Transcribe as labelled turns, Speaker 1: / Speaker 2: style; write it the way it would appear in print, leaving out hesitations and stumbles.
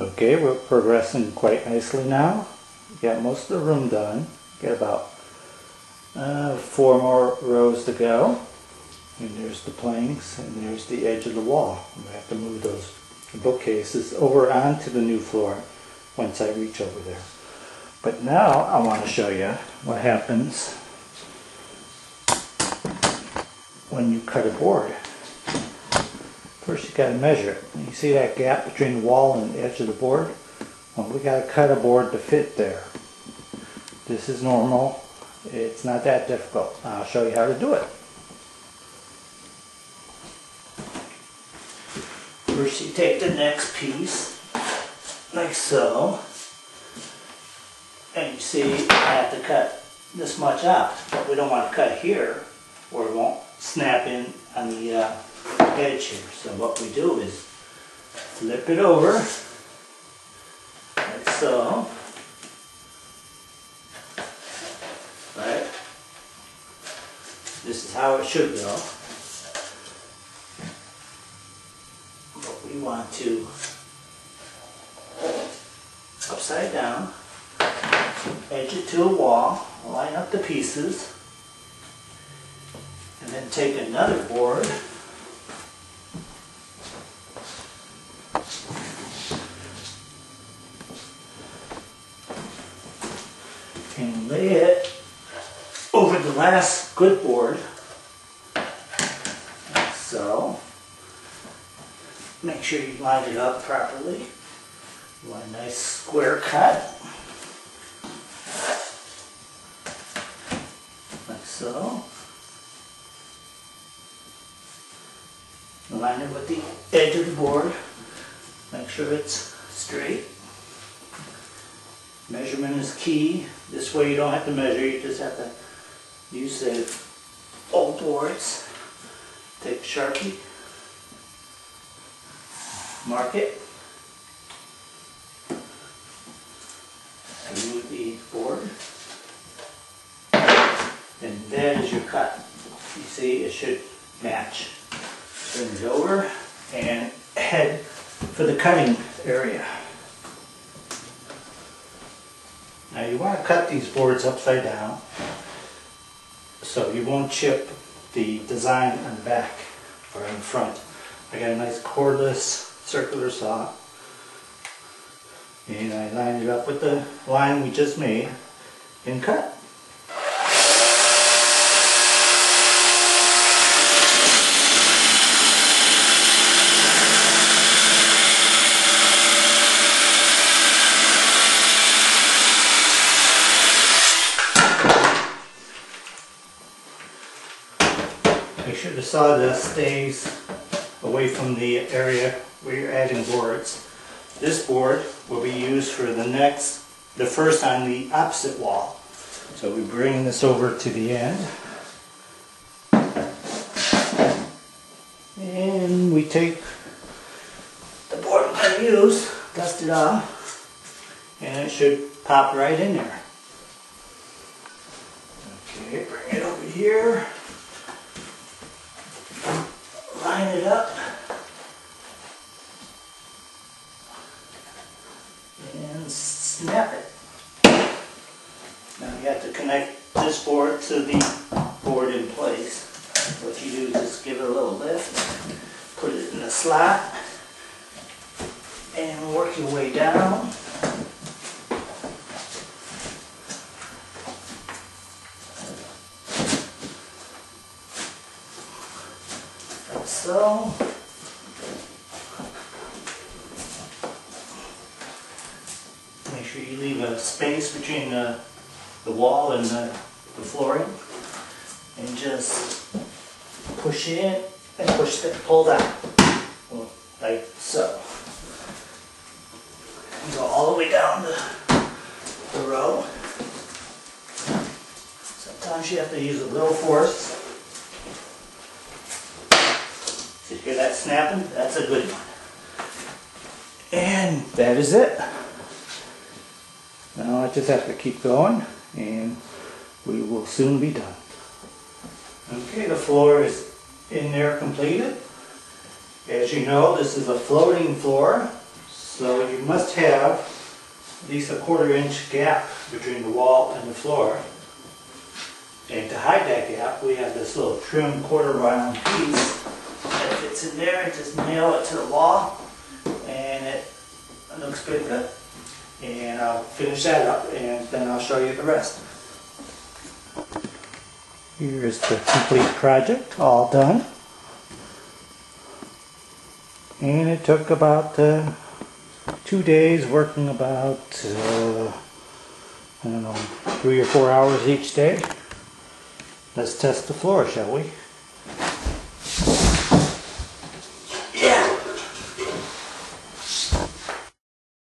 Speaker 1: Okay, we're progressing quite nicely now. Got most of the room done. Got about 4 more rows to go. And there's the planks, and there's the edge of the wall. We have to move those bookcases over onto the new floor once I reach over there. But now I want to show you what happens when you cut a board. First you got to measure it. You see that gap between the wall and the edge of the board? Well, we got to cut a board to fit there. This is normal. It's not that difficult. I'll show you how to do it. First you take the next piece, like so, and you see I have to cut this much out, but we don't want to cut here or it won't snap in on the edge here. So what we do is flip it over, like so, right? This is how it should go. But we want to upside down, edge it to a wall, line up the pieces, and then take another board and lay it over the last good board, like so. Make sure you line it up properly. You want a nice square cut, like so. Line it with the edge of the board. Make sure it's straight. Measurement is key. This way you don't have to measure, you just have to use the old boards. Take a Sharpie, mark it, remove the board, and that is your cut. You see, it should match. Turn it over and head for the cutting area. Now you want to cut these boards upside down so you won't chip the design on the back or in the front. I got a nice cordless circular saw and I line it up with the line we just made and cut. Make sure the sawdust stays away from the area where you're adding boards. This board will be used for the first on the opposite wall. So we bring this over to the end. And we take the board we're going to use, dust it off, and it should pop right in there. Okay, bring it over here. Line it up and snap it. Now you have to connect this board to the board in place. What you do is just give it a little lift, put it in the slot, and work your way down. So, make sure you leave a space between the wall and the flooring, and just push in and pull down, like so. And go all the way down the row. Sometimes you have to use a little force. You hear that snapping? That's a good one. And that is it. Now I just have to keep going and we will soon be done. Okay, the floor is in there completed. As you know, this is a floating floor, So you must have at least a 1/4 inch gap between the wall and the floor. And to hide that gap, we have this little trim 1/4 round piece that fits in there and just nail it to the wall, and it looks pretty good. And I'll finish that up and then I'll show you the rest. Here's the complete project, all done. And it took about 2 days, working about, I don't know, 3 or 4 hours each day. Let's test the floor, shall we?